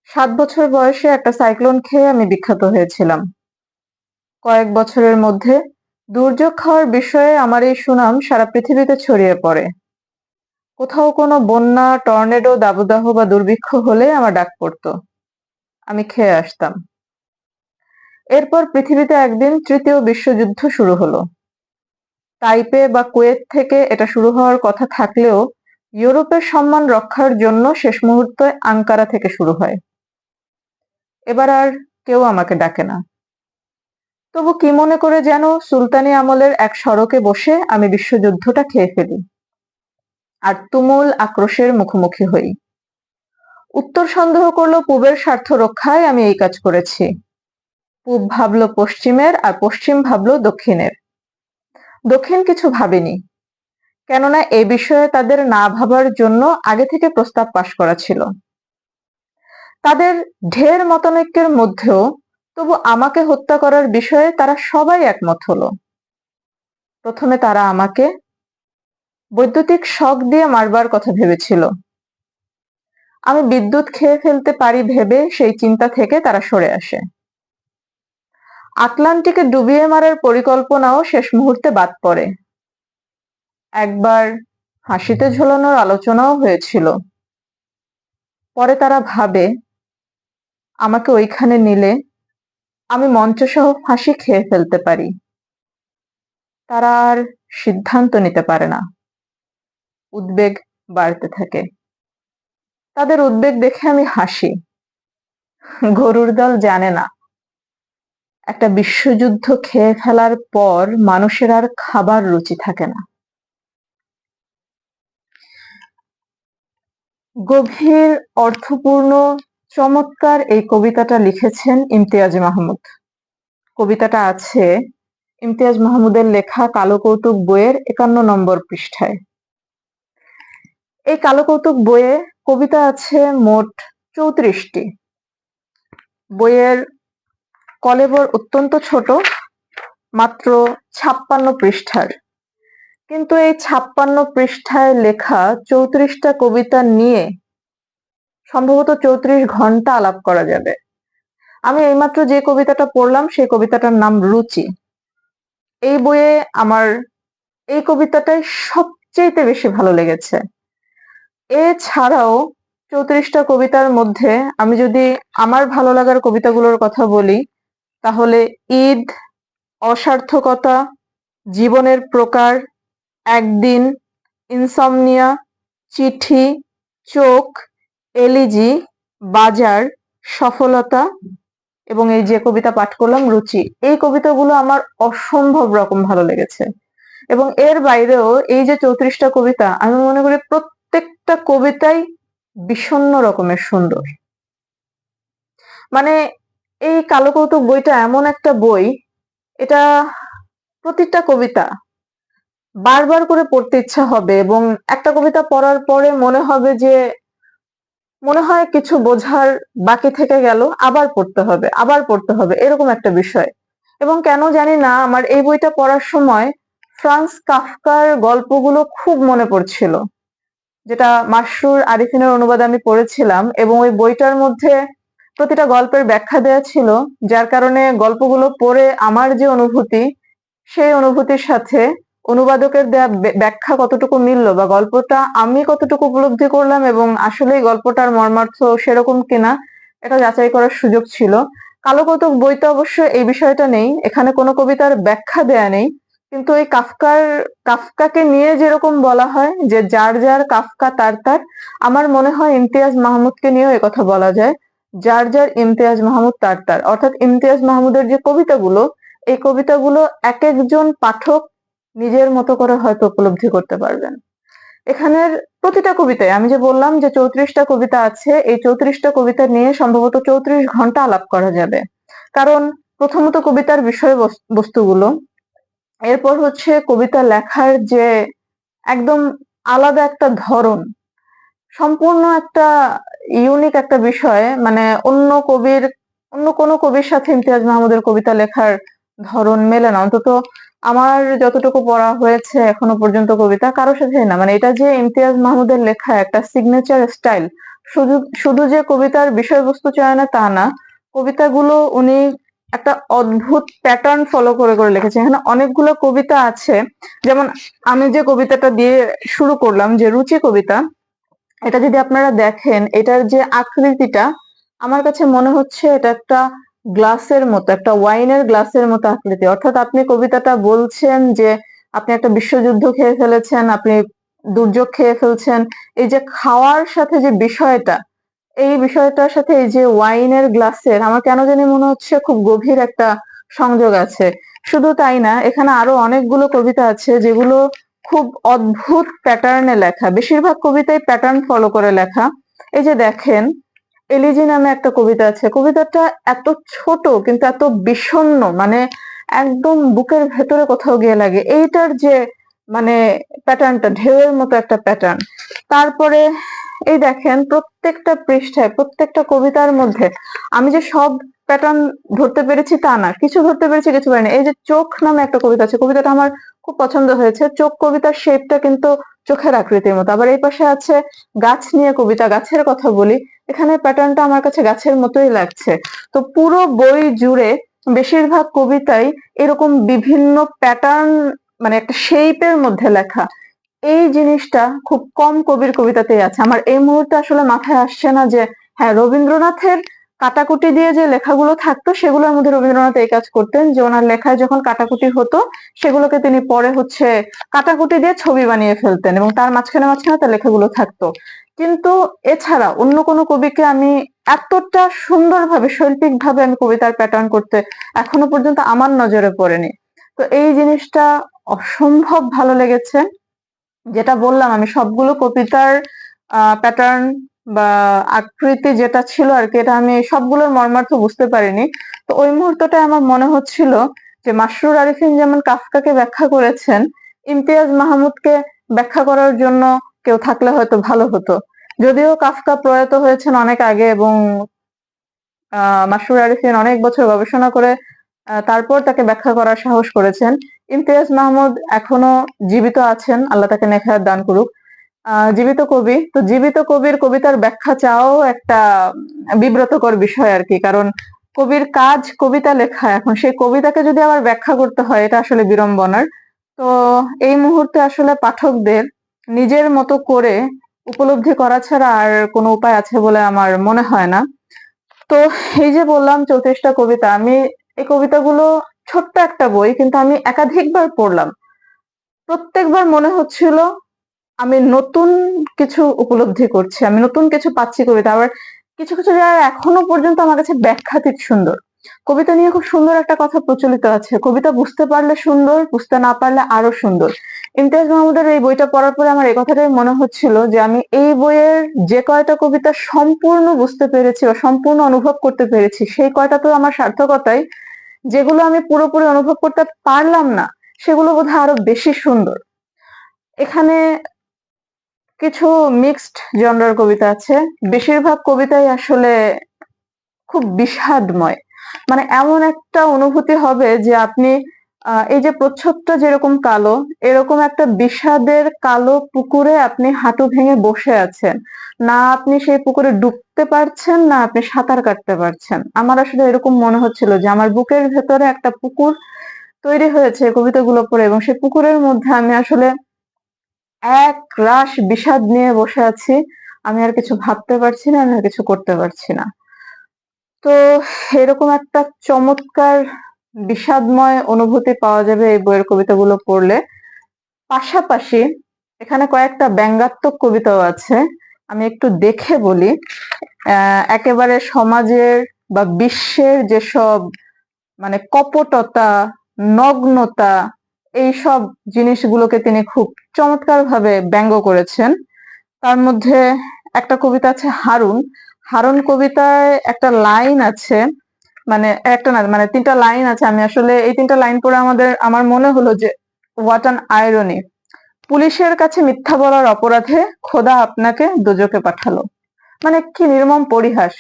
7 বছর বয়সে একটা সাইক্লোন খেয়ে আমি বিখ্যাত হয়েছিলাম। কয়েক বছরের মধ্যে দুর্যোগ খাওয়ার বিষয়ে আমার এই সুনাম সারা পৃথিবীতে ছড়িয়ে পড়ে। কোথাও কোনো বন্যা, টর্নেডো, দাবদাহ বা দুর্ভিক্ষ হলে আমার ডাক পড়তো। আমি খেয়ে আসতাম। এরপর পৃথিবীতে একদিন তৃতীয় বিশ্বযুদ্ধ শুরু হলো। তাইপে বা কুয়েত থেকে এটা শুরু হওয়ার কথা থাকলেও ইউরোপের সম্মান রক্ষার জন্য শেষ মুহূর্তে আঙ্কারা থেকে শুরু হয়। এবার আর কেউ আমাকে ডাকে না। তবু কি মনে করে যেন সুলতানি আমলের এক সড়কে বসে আমি বিশ্বযুদ্ধটা খেয়ে ফেলি আর তুমুল আক্রোশের মুখোমুখি হই। উত্তর সন্দেহ করলো পূবের স্বার্থ রক্ষায় আমি এই কাজ করেছি। পূব ভাবলো পশ্চিমের আর পশ্চিম ভাবলো দক্ষিণের। দক্ষিণ কিছু ভাবেনি, কেননা এ বিষয়ে তাদের না ভাবার জন্য আগে থেকে প্রস্তাব পাশ করা ছিল। তাদের ঢের মতানৈক্যের মধ্যেও তবু আমাকে হত্যা করার বিষয়ে তারা সবাই একমত হলো। প্রথমে তারা আমাকে বৈদ্যুতিক শক দিয়ে মারবার কথা ভেবেছিল। আমি বিদ্যুৎ খেয়ে ফেলতে পারি ভেবে সেই চিন্তা থেকে তারা সরে আসে। আটলান্টিকে ডুবিয়ে মারার পরিকল্পনাও শেষ মুহূর্তে বাদ পড়ে। একবার ফাঁসিতে ঝোলানোর আলোচনাও হয়েছিল। পরে তারা ভাবে আমাকে ওইখানে নিলে আমি মঞ্চসহ ফাঁসি খেয়ে ফেলতে পারি। তারা আর সিদ্ধান্ত নিতে পারে না। উদ্বেগ বাড়তে থাকে। তাদের উদ্বেগ দেখে আমি হাসি। গরুর দল জানে না, একটা বিশ্বযুদ্ধ খেয়ে ফেলার পর মানুষের আর খাবার রুচি থাকে না। গভীর অর্থপূর্ণ চমৎকার এই কবিতাটা লিখেছেন ইমতিয়াজ মাহমুদ। কবিতাটা আছে ইমতিয়াজ মাহমুদের লেখা কালো কৌতুক বইয়ের 51 নম্বর পৃষ্ঠায়। এই কালো কৌতুক বইয়ে কবিতা আছে মোট 34টি। বইয়ের কলেবর অত্যন্ত ছোট, মাত্র 56 পৃষ্ঠার। কিন্তু এই 56 পৃষ্ঠায় লেখা 34টা কবিতা নিয়ে সম্ভবত 34 ঘন্টা আলাপ করা যাবে। আমি এইমাত্র যে কবিতাটা পড়লাম সেই কবিতাটার নাম রুচি। এই বইয়ে আমার এই কবিতাটাই সবচেয়ে বেশি ভালো লেগেছে। এছাড়াও 34টা কবিতার মধ্যে আমি যদি আমার ভালো লাগার কবিতাগুলোর কথা বলি, তাহলে ঈদ, অসার্থকতা, জীবনের প্রকার, একদিন, ইনসমনিয়া, চিঠি, চোখ, এলিজি, বাজার, সফলতা এবং এই যে কবিতা পাঠ করলাম রুচি, এই কবিতাগুলো আমার অসম্ভব রকম ভালো লেগেছে। এবং এর বাইরেও এই যে 34টা কবিতা, আমি মনে করি প্রত্যেকটা কবিতাই বিষণ্ণ রকমের সুন্দর। মানে এই কালো কৌতুক বইটা এমন একটা বই, এটা প্রতিটা কবিতা বারবার করে পড়তে ইচ্ছা হবে এবং একটা কবিতা পড়ার পরে মনে হয় কিছু বোঝার বাকি থেকে গেল, আবার পড়তে হবে এরকম একটা বিষয়। এবং কেন জানি না আমার এই বইটা পড়ার সময় ফ্রান্স কাফকার গল্পগুলো খুব মনে পড়ছিল, যেটা মাসরুর আরিফিনের অনুবাদে আমি পড়েছিলাম। এবং ওই বইটার মধ্যে প্রতিটা গল্পের ব্যাখ্যা দেয়া ছিল, যার কারণে গল্পগুলো পড়ে আমার যে অনুভূতি, সেই অনুভূতির সাথে অনুবাদকের দেয়া ব্যাখ্যা কতটুকু মিলল বা গল্পটা আমি কতটুকু উপলব্ধি করলাম এবং আসলেই গল্পটার মর্মার্থ সেরকম কিনা, এটা যাচাই করার সুযোগ ছিল। কালো কৌতুক বইতে অবশ্য এই বিষয়টা নেই, এখানে কোনো কবিতার ব্যাখ্যা দেয়া নেই। কিন্তু এই কাফকাকে নিয়ে যেরকম বলা হয় যে যার যার কাফকা তার তার, আমার মনে হয় ইমতিয়াজ মাহমুদকে নিয়েও একথা বলা যায়, যার যার ইমতিয়াজ মাহমুদ তার তার। অর্থাৎ ইমতিয়াজ মাহমুদের যে কবিতাগুলো, এই কবিতাগুলো এক একজন পাঠক নিজের মতো করে হয়তো উপলব্ধি করতে পারবেন। এখানের প্রতিটা কবিতায়, আমি যে বললাম যে 34টা কবিতা আছে, এই 34টা কবিতা নিয়ে সম্ভবত 34 ঘন্টা আলাপ করা যাবে। কারণ প্রথমত কবিতার বিষয় বস্তুগুলো, এরপর হচ্ছে কবিতা লেখার যে একদম আলাদা একটা ধরন, সম্পূর্ণ একটা ইউনিক একটা বিষয়। মানে অন্য কোনো কবির সাথে ইমতিয়াজ মাহমুদের কবিতা লেখার ধরন মেলে না, অন্তত আমার যতটুকু পড়া হয়েছে এখনো পর্যন্ত কবিতা কারোর সাথে না। মানে এটা যে ইমতিয়াজ মাহমুদের লেখা একটা সিগনেচার স্টাইল, শুধু শুধু যে কবিতার বিষয়বস্তু চয়নে তা না, কবিতাগুলো উনি একটা অদ্ভুত প্যাটার্ন ফলো করে করে লিখেছেন। এখানে অনেকগুলো কবিতা আছে, যেমন আমি যে কবিতাটা দিয়ে শুরু করলাম, যে রুচি কবিতা, এটা যদি আপনারা দেখেন, এটার যে আকৃতিটা আমার কাছে মনে হচ্ছে এটা একটা গ্লাসের মতো, একটা ওয়াইনের গ্লাসের মতো আকৃতি। অর্থাৎ আপনি কবিতাটা বলছেন যে আপনি একটা বিশ্বযুদ্ধ খেয়ে ফেলেছেন, আপনি দুর্যোগ খেয়ে ফেলছেন। এই যে খাওয়ার সাথে যে বিষয়টা, এই বিষয়টার সাথে এই যে ওয়াইনের গ্লাসের, আমার কেন জানি মনে হচ্ছে খুব গভীর একটা সংযোগ আছে। শুধু তাই না, এখানে আরো অনেকগুলো কবিতা আছে যেগুলো খুব অদ্ভুত প্যাটার্নে লেখা। বেশিরভাগ কবিতাই প্যাটার্ন ফলো করে লেখা। এই যে দেখেন, এলিজি নামে একটা কবিতা আছে, কবিতাটা এত ছোট কিন্তু এত বিষণ্ণ, মানে একদম বুকের ভেতরে কোথাও গিয়ে লাগে। এইটার যে মানে প্যাটার্নটা ঢেউয়ের মতো একটা প্যাটার্ন। তারপরে এই দেখেন, প্রত্যেকটা পৃষ্ঠায় প্রত্যেকটা কবিতার মধ্যে আমি যে সব প্যাটার্ন ধরতে পেরেছি তা না, কিছু ধরতে পেরেছি কিছু পারিনি। এই যে চোখ নামে একটা কবিতা আছে, কবিতাটা আমার খুব পছন্দ হয়েছে। চোখ কবিতার শেপটা কিন্তু চোখের আকৃতির মতো। আবার এই পাশে আছে গাছ নিয়ে কবিতা, গাছের কথা বলি, এখানে প্যাটার্নটা আমার কাছে গাছের মতোই লাগছে। তো পুরো বই জুড়ে বেশিরভাগ কবিতাই এরকম বিভিন্ন প্যাটার্ন, মানে একটা শেপের মধ্যে লেখা। এই জিনিসটা খুব কম কবির কবিতাতেই আছে। আমার এই মুহূর্তে আসলে মাথায় আসছে না যে হ্যাঁ, রবীন্দ্রনাথের কাটাকুটি দিয়ে যে লেখাগুলো থাকতো সেগুলোর মধ্যে রবীন্দ্রনাথ এই কাজ করতেন যে ওনার লেখায় যখন কাটাকুটি হতো সেগুলোকে তিনি পরে কাটাকুটি দিয়ে ছবি বানিয়ে ফেলতেন এবং তার মাঝখানে মাঝখানে তার লেখাগুলো থাকতো। কিন্তু এছাড়া অন্য কোনো কবিকে আমি এতটা সুন্দরভাবে শৈল্পিক ভাবে আমি কবিতার প্যাটার্ন করতে এখনো পর্যন্ত আমার নজরে পড়েনি। তো এই জিনিসটা অসম্ভব ভালো লেগেছে। যেটা বললাম, আমি সবগুলো কবিতার প্যাটার্ন বা আকৃতি যেটা ছিল আর কি, এটা আমি সবগুলোর মর্মার্থ বুঝতে পারিনি। তো ওই মুহূর্তটা আমার মনে হচ্ছিল যে মাসরুর আরিফিন যেমন কাফকাকে ব্যাখ্যা করেছেন, ইমতিয়াজ মাহমুদকে ব্যাখ্যা করার জন্য কেউ থাকলে হয়তো ভালো হতো। যদিও কাফকা প্রয়াত হয়েছেন অনেক আগে এবং মাসরুর আরিফিন অনেক বছর গবেষণা করে তারপর তাকে ব্যাখ্যা করার সাহস করেছেন। ইমতিয়াজ মাহমুদ এখনো জীবিত আছেন, আল্লাহ তাকে নেখায়াত দান করুক। জীবিত কবি, তো জীবিত কবির কবিতার ব্যাখ্যা চাও একটা বিব্রতকর বিষয় আর কি। কারণ কবির কাজ কবিতা লেখা, এখন সেই কবিতাকে যদি আবার ব্যাখ্যা করতে হয় এটা আসলে বিড়ম্বনার। তো এই মুহূর্তে আসলে পাঠকদের নিজের মতো করে উপলব্ধি করা ছাড়া আর কোনো উপায় আছে বলে আমার মনে হয় না। তো এই যে বললাম 34টা কবিতা, আমি এই কবিতাগুলো, ছোট্ট একটা বই কিন্তু আমি একাধিকবার পড়লাম। প্রত্যেকবার মনে হচ্ছিল আমি নতুন কিছু উপলব্ধি করছি, আমি নতুন কিছু পাচ্ছি কবিতা। আবার কিছু কিছু জায়গায় এখনো পর্যন্ত আমার কাছে ব্যাখ্যাতীত সুন্দর। কবিতা নিয়ে খুব সুন্দর একটা কথা প্রচলিত আছে, কবিতা বুঝতে পারলে সুন্দর, বুঝতে না পারলে আরো সুন্দর। ইমতিয়াজ মাহমুদের এই বইটা পড়ার পরে আমার এই কথাটাই মনে হচ্ছিল যে আমি এই বইয়ের যে কয়টা কবিতা সম্পূর্ণ বুঝতে পেরেছি বা সম্পূর্ণ অনুভব করতে পেরেছি সেই কয়টা তো আমার সার্থকতাই। যেগুলো আমি পুরোপুরি অনুভব করতে পারলাম না সেগুলো বোধহয় আরো বেশি সুন্দর। এখানে কিছু মিক্সড জনরার কবিতা আছে, বেশিরভাগ কবিতাই আসলে খুব বিষাদময়। মানে এমন একটা অনুভূতি হবে যে আপনি এই যে প্রচ্ছদটা যেরকম কালো, এরকম একটা বিষাদের কালো পুকুরে আপনি হাঁটু ভেঙে বসে আছেন, না আপনি সেই পুকুরে ডুবতে পারছেন না আপনি সাঁতার কাটতে পারছেন। আমার আসলে এরকম মনে হচ্ছিল যে আমার বুকের ভেতরে একটা পুকুর তৈরি হয়েছে কবিতাগুলো পড়ে, এবং সেই পুকুরের মধ্যে আমি আসলে এক রাশ বিষাদ নিয়ে বসে আছি। আমি আর কিছু ভাবতে পারছি না, আমি আর কিছু করতে পারছি না। তো এরকম একটা চমৎকার বিষাদময় অনুভূতি পাওয়া যাবে এই বইয়ের কবিতাগুলো পড়লে। পাশাপাশি এখানে কয়েকটা ব্যঙ্গাত্মক কবিতাও আছে, আমি একটু দেখে বলি। একেবারে সমাজের বা বিশ্বের যেসব মানে কপটতা, নগ্নতা, এইসব জিনিসগুলোকে তিনি খুব চমৎকার ভাবে ব্যঙ্গ করেছেন। তার মধ্যে একটা কবিতা আছে হারুন। হারুন কবিতায় একটা লাইন আছে, মানে একটা না, মানে 3টা লাইন আছে। আমি আসলে এই 3টা লাইন পড়ে আমার মনে হলো যে হোয়াট অ্যান আইরনি। পুলিশের কাছে মিথ্যা বলার অপরাধে খোদা আপনাকে দোজখে পাঠালো। মানে কি নির্মম পরিহাস।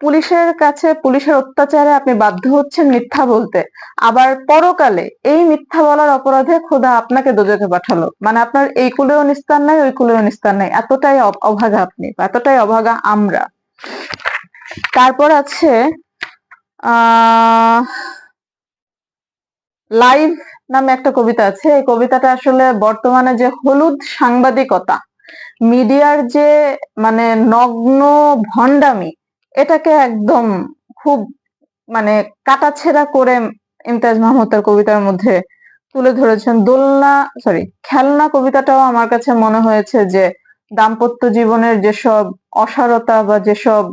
পুলিশের কাছে পুলিশের অত্যাচারে আপনি বাধ্য হচ্ছেন মিথ্যা বলতে, আবার পরকালে এই মিথ্যা বলার অপরাধে খোদা আপনাকে দোজখে পাঠালো, মানে আপনার এই কুলেও নিস্তার নাই ওই কুলেও নিস্তার নাই, এতটাই অভাগা আপনি, এতটাই অভাগা আমরা। তারপর আছে আহ লাইভ নামে একটা কবিতা আছে। এই কবিতাটা আসলে বর্তমানে যে হলুদ সাংবাদিকতা, মিডিয়ার যে মানে নগ্ন ভণ্ডামি, এটাকে একদম খুব মানে কাটাছেঁড়া করে ইমতিয়াজ মাহমুদ তার কবিতার মধ্যে তুলে ধরেছেন। দোলনা সরি খেলনা কবিতাটাও আমার কাছে মনে হয়েছে যে দাম্পত্য জীবনের যেসব অসারতা বা যেসব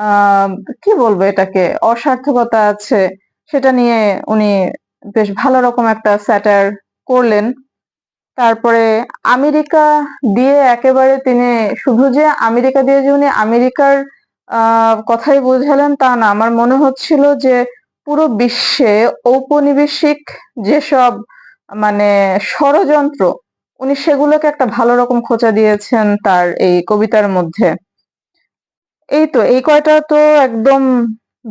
আহ কি বলবো এটাকে অসার্থকতা আছে, সেটা নিয়ে উনি বেশ ভালো রকম একটা স্যাটার করলেন। তারপরে আমেরিকা দিয়ে একেবারে তিনি শুধু যে আমেরিকা দিয়ে যে উনি আমেরিকার কথাই বোঝালেন তা না, আমার মনে হচ্ছিল যে পুরো বিশ্বে ঔপনিবেশিক যেসব মানে ষড়যন্ত্র, উনি সেগুলোকে একটা ভালো রকম খোঁচা দিয়েছেন তার এই কবিতার মধ্যে। এই তো এই কয়টা তো একদম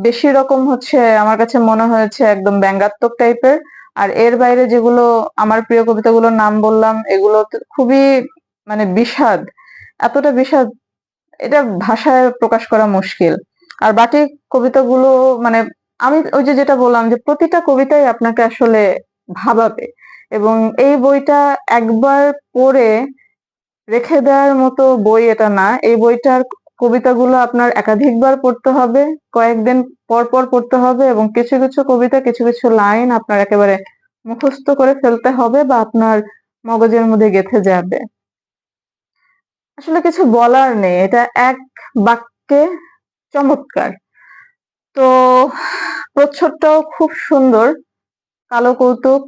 বেশি রকম হচ্ছে আমার কাছে মনে হয়েছে একদম ব্যঙ্গাত্মক টাইপের। আর এর বাইরে যেগুলো আমার প্রিয় কবিতাগুলোর নাম বললাম, এগুলো তো খুবই মানে বিষাদ, এতটা বিষাদ এটা ভাষায় প্রকাশ করা মুশকিল। আর বাকি কবিতাগুলো মানে আমি ওই যে যেটা বললাম যে প্রতিটা কবিতাই আপনাকে আসলে ভাবাবে, এবং এই বইটা একবার পড়ে রেখে দেওয়ার মতো বই এটা না। এই বইটার কবিতাগুলো আপনার একাধিকবার পড়তে হবে, কয়েকদিন পর পর পড়তে হবে, এবং কিছু কিছু কবিতা কিছু কিছু লাইন আপনার একেবারে মুখস্থ করে ফেলতে হবে বা আপনার মগজের মধ্যে গেঁথে যাবে। আসলে কিছু বলার নেই, এটা এক বাক্যে চমৎকার। তো প্রচ্ছদটাও খুব সুন্দর, কালো কৌতুক,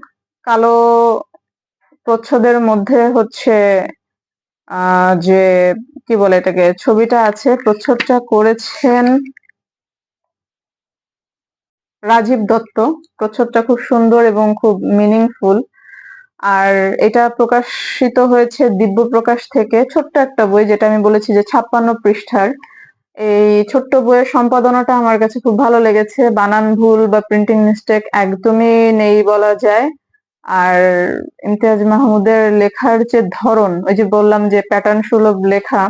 কালো প্রচ্ছদের মধ্যে হচ্ছে যে কি বলে এটাকে ছবিটা আছে, প্রচ্ছদটা করেছেন রাজীব দত্ত। প্রচ্ছদটা খুব সুন্দর এবং খুব মিনিংফুল। আর এটা প্রকাশিত হয়েছে দিব্য প্রকাশ থেকে, ছোট্ট একটা বই, যেটা আমি বলেছি যে 56 পৃষ্ঠার। এই ছোট্ট বইয়ের সম্পাদনাটা আমার কাছে খুব ভালো লেগেছে, বানান ভুল বা প্রিন্টিং মিস্টেক একদমই নেই বলা যায়। আর ইমতিয়াজ মাহমুদের লেখার যে ধরন, ওই যে বললাম যে প্যাটার্ন সুলভ লেখা,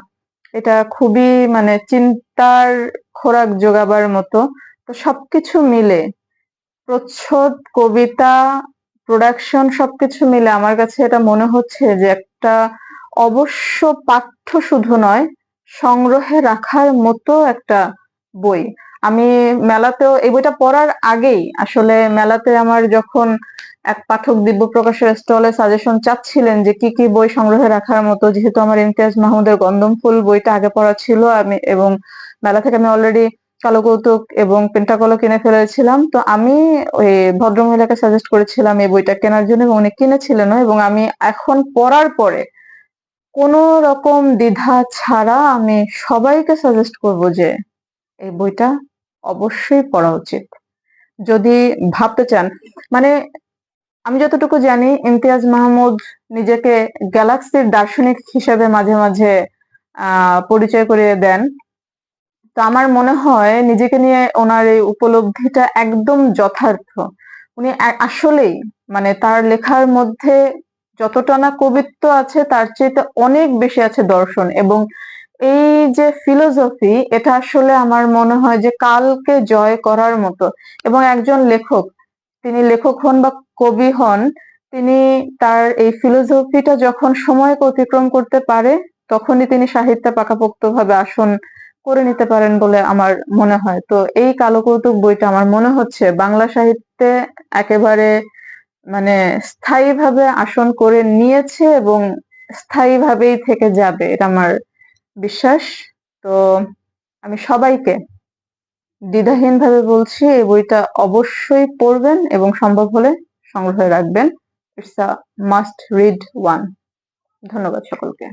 এটা খুবই মানে চিন্তার খোরাক জোগাবার মতো। তো সবকিছু মিলে প্রচ্ছদ, কবিতা, প্রোডাকশন সবকিছু মিলে আমার কাছে এটা মনে হচ্ছে যে একটা অবশ্য পাঠ্য শুধু নয়, সংগ্রহে রাখার মতো একটা বই। আমি মেলাতেও এই বইটা পড়ার আগেই আসলে মেলাতে আমার যখন এক পাঠক দিব্য প্রকাশের স্টলে সাজেশন চাচ্ছিলেন যে কি কি বই সংগ্রহে রাখার মতো, যেহেতু আমার ইমতিয়াজ মাহমুদের গন্ধম ফুল বইটা আগে পড়া ছিল, আমি এবং মেলা থেকে আমি অলরেডি কালো কৌতুক এবং পেন্টাকলও কিনে ফেলেছিলাম, তো আমি ওই ভদ্রমহিলাকে সাজেস্ট করেছিলাম এই বইটা কেনার জন্য, এবং উনি কিনেছিলেন। এবং আমি এখন পড়ার পরে কোনো রকম দ্বিধা ছাড়া আমি সবাইকে সাজেস্ট করব যে এই বইটা অবশ্যই পড়া উচিত যদি ভাবতে চান। মানে আমি যতটুকু জানি ইমতিয়াজ মাহমুদ নিজেকে গ্যালাক্সির দার্শনিক হিসেবে মাঝে মাঝে পরিচয় করিয়ে দেন। তো আমার মনে হয় নিজেকে নিয়ে ওনার এই উপলব্ধিটা একদম যথার্থ। উনি আসলেই মানে তার লেখার মধ্যে যতটা না কবিত্ব আছে তার চেয়ে অনেক বেশি আছে দর্শন, এবং এই যে ফিলোসফি, এটা আসলে আমার মনে হয় যে কালকে জয় করার মতো। এবং একজন লেখক, তিনি লেখক হন বা কবি হন, তিনি তার এই ফিলোসফিটা যখন সময়কে অতিক্রম করতে পারে, তখনই তিনি সাহিত্যে পাকাপোক্তভাবে আসন করে নিতে পারেন বলে আমার মনে হয়। তো এই কালো কৌতুক বইটা আমার মনে হচ্ছে বাংলা সাহিত্যে একেবারে মানে স্থায়ীভাবে আসন করে নিয়েছে এবং স্থায়ীভাবেই থেকে যাবে, এটা আমার বিশ্বাস। তো আমি সবাইকে দ্বিধাহীনভাবে বলছি এই বইটা অবশ্যই পড়বেন এবং সম্ভব হলে সংগ্রহে রাখবেন। It's a must read one. ধন্যবাদ সকলকে।